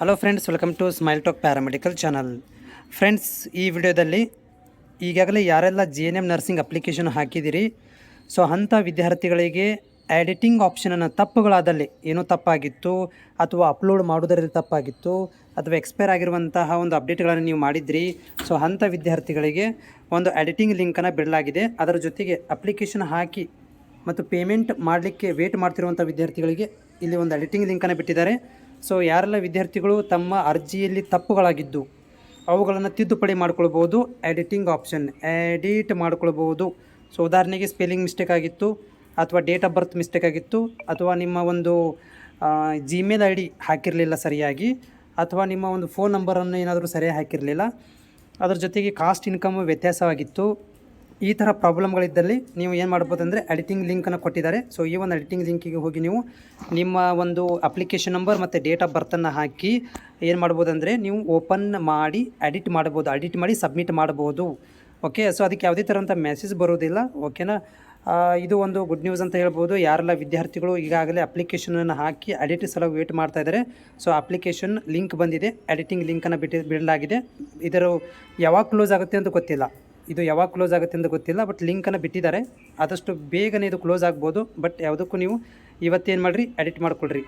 Hello friends, welcome to smile talk paramedical channel. Friends, ಈ ವಿಡಿಯೋದಲ್ಲಿ ಈಗಾಗಲೇ ಯಾರೆಲ್ಲ GNM ನರ್ಸಿಂಗ್ ಅಪ್ಲಿಕೇಶನ್ ಹಾಕಿದ್ದೀರಿ, ಸೊ ಅಂಥ ವಿದ್ಯಾರ್ಥಿಗಳಿಗೆ ಎಡಿಟಿಂಗ್ ಆಪ್ಷನನ್ನು ತಪ್ಪುಗಳಾದಲ್ಲಿ ಏನೋ ತಪ್ಪಾಗಿತ್ತು ಅಥವಾ ಅಪ್ಲೋಡ್ ಮಾಡೋದರಲ್ಲಿ ತಪ್ಪಾಗಿತ್ತು ಅಥವಾ ಎಕ್ಸ್ಪೈರ್ ಆಗಿರುವಂತಹ ಒಂದು ಅಪ್ಡೇಟ್ಗಳನ್ನು ನೀವು ಮಾಡಿದ್ರಿ, ಸೊ ಅಂಥ ವಿದ್ಯಾರ್ಥಿಗಳಿಗೆ ಒಂದು ಎಡಿಟಿಂಗ್ ಲಿಂಕನ್ನು ಬಿಡಲಾಗಿದೆ. ಅದರ ಜೊತೆಗೆ ಅಪ್ಲಿಕೇಶನ್ ಹಾಕಿ ಮತ್ತು ಪೇಮೆಂಟ್ ಮಾಡಲಿಕ್ಕೆ ವೇಟ್ ಮಾಡ್ತಿರುವಂಥ ವಿದ್ಯಾರ್ಥಿಗಳಿಗೆ ಇಲ್ಲಿ ಒಂದು ಎಡಿಟಿಂಗ್ ಲಿಂಕನ್ನು ಬಿಟ್ಟಿದ್ದಾರೆ. ಸೊ ಯಾರೆಲ್ಲ ವಿದ್ಯಾರ್ಥಿಗಳು ತಮ್ಮ ಅರ್ಜಿಯಲ್ಲಿ ತಪ್ಪುಗಳಾಗಿದ್ದು ಅವುಗಳನ್ನು ತಿದ್ದುಪಡಿ ಮಾಡ್ಕೊಳ್ಬೋದು. ಎಡಿಟಿಂಗ್ ಆಪ್ಷನ್ ಎಡಿಟ್ ಮಾಡ್ಕೊಳ್ಬೋದು. ಸೊ ಉದಾಹರಣೆಗೆ ಸ್ಪೆಲ್ಲಿಂಗ್ ಮಿಸ್ಟೇಕ್ ಆಗಿತ್ತು ಅಥವಾ ಡೇಟ್ ಆಫ್ ಬರ್ತ್ ಮಿಸ್ಟೇಕ್ ಆಗಿತ್ತು ಅಥವಾ ನಿಮ್ಮ ಒಂದು ಜಿಮೇಲ್ ID ಹಾಕಿರಲಿಲ್ಲ ಸರಿಯಾಗಿ, ಅಥವಾ ನಿಮ್ಮ ಒಂದು ಫೋನ್ ನಂಬರನ್ನು ಏನಾದರೂ ಸರಿಯಾಗಿ ಹಾಕಿರಲಿಲ್ಲ, ಅದರ ಜೊತೆಗೆ ಕಾಸ್ಟ್ ಇನ್ಕಮ್ ವ್ಯತ್ಯಾಸವಾಗಿತ್ತು. ಈ ಥರ ಪ್ರಾಬ್ಲಮ್ಗಳಿದ್ದಲ್ಲಿ ನೀವು ಏನು ಮಾಡ್ಬೋದು ಅಂದರೆ ಎಡಿಟಿಂಗ್ ಲಿಂಕನ್ನು ಕೊಟ್ಟಿದ್ದಾರೆ. ಸೊ ಈ ಒಂದು ಎಡಿಟಿಂಗ್ ಲಿಂಕಿಗೆ ಹೋಗಿ ನೀವು ನಿಮ್ಮ ಒಂದು ಅಪ್ಲಿಕೇಶನ್ ನಂಬರ್ ಮತ್ತು ಡೇಟ್ ಆಫ್ ಬರ್ತನ್ನು ಹಾಕಿ ಏನು ಮಾಡ್ಬೋದು ಅಂದರೆ ನೀವು ಓಪನ್ ಮಾಡಿ ಎಡಿಟ್ ಮಾಡಿ ಸಬ್ಮಿಟ್ ಮಾಡ್ಬೋದು. ಓಕೆ, ಸೊ ಅದಕ್ಕೆ ಯಾವುದೇ ಥರಂಥ ಮೆಸೇಜ್ ಬರೋದಿಲ್ಲ. ಓಕೆನಾ, ಇದು ಒಂದು ಗುಡ್ ನ್ಯೂಸ್ ಅಂತ ಹೇಳ್ಬೋದು. ಯಾರೆಲ್ಲ ವಿದ್ಯಾರ್ಥಿಗಳು ಈಗಾಗಲೇ ಅಪ್ಲಿಕೇಶನನ್ನು ಹಾಕಿ ಎಡಿಟ್ ಸಲುವಾಗಿ ವೇಟ್ ಮಾಡ್ತಾ ಇದ್ದಾರೆ, ಸೊ ಅಪ್ಲಿಕೇಶನ್ ಲಿಂಕ್ ಬಂದಿದೆ, ಎಡಿಟಿಂಗ್ ಲಿಂಕನ್ನು ಬಿಡಲಾಗಿದೆ. ಇದರ ಯಾವಾಗ ಕ್ಲೋಸ್ ಆಗುತ್ತೆ ಅಂತ ಗೊತ್ತಿಲ್ಲ, ಬಟ್ ಲಿಂಕನ್ನು ಬಿಟ್ಟಿದ್ದಾರೆ. ಆದಷ್ಟು ಬೇಗನೆ ಇದು ಕ್ಲೋಸ್ ಆಗ್ಬೋದು. ಬಟ್ ಯಾವುದಕ್ಕೂ ನೀವು ಇವತ್ತೇನು ಮಾಡಿರಿ, ಎಡಿಟ್ ಮಾಡ್ಕೊಳ್ರಿ.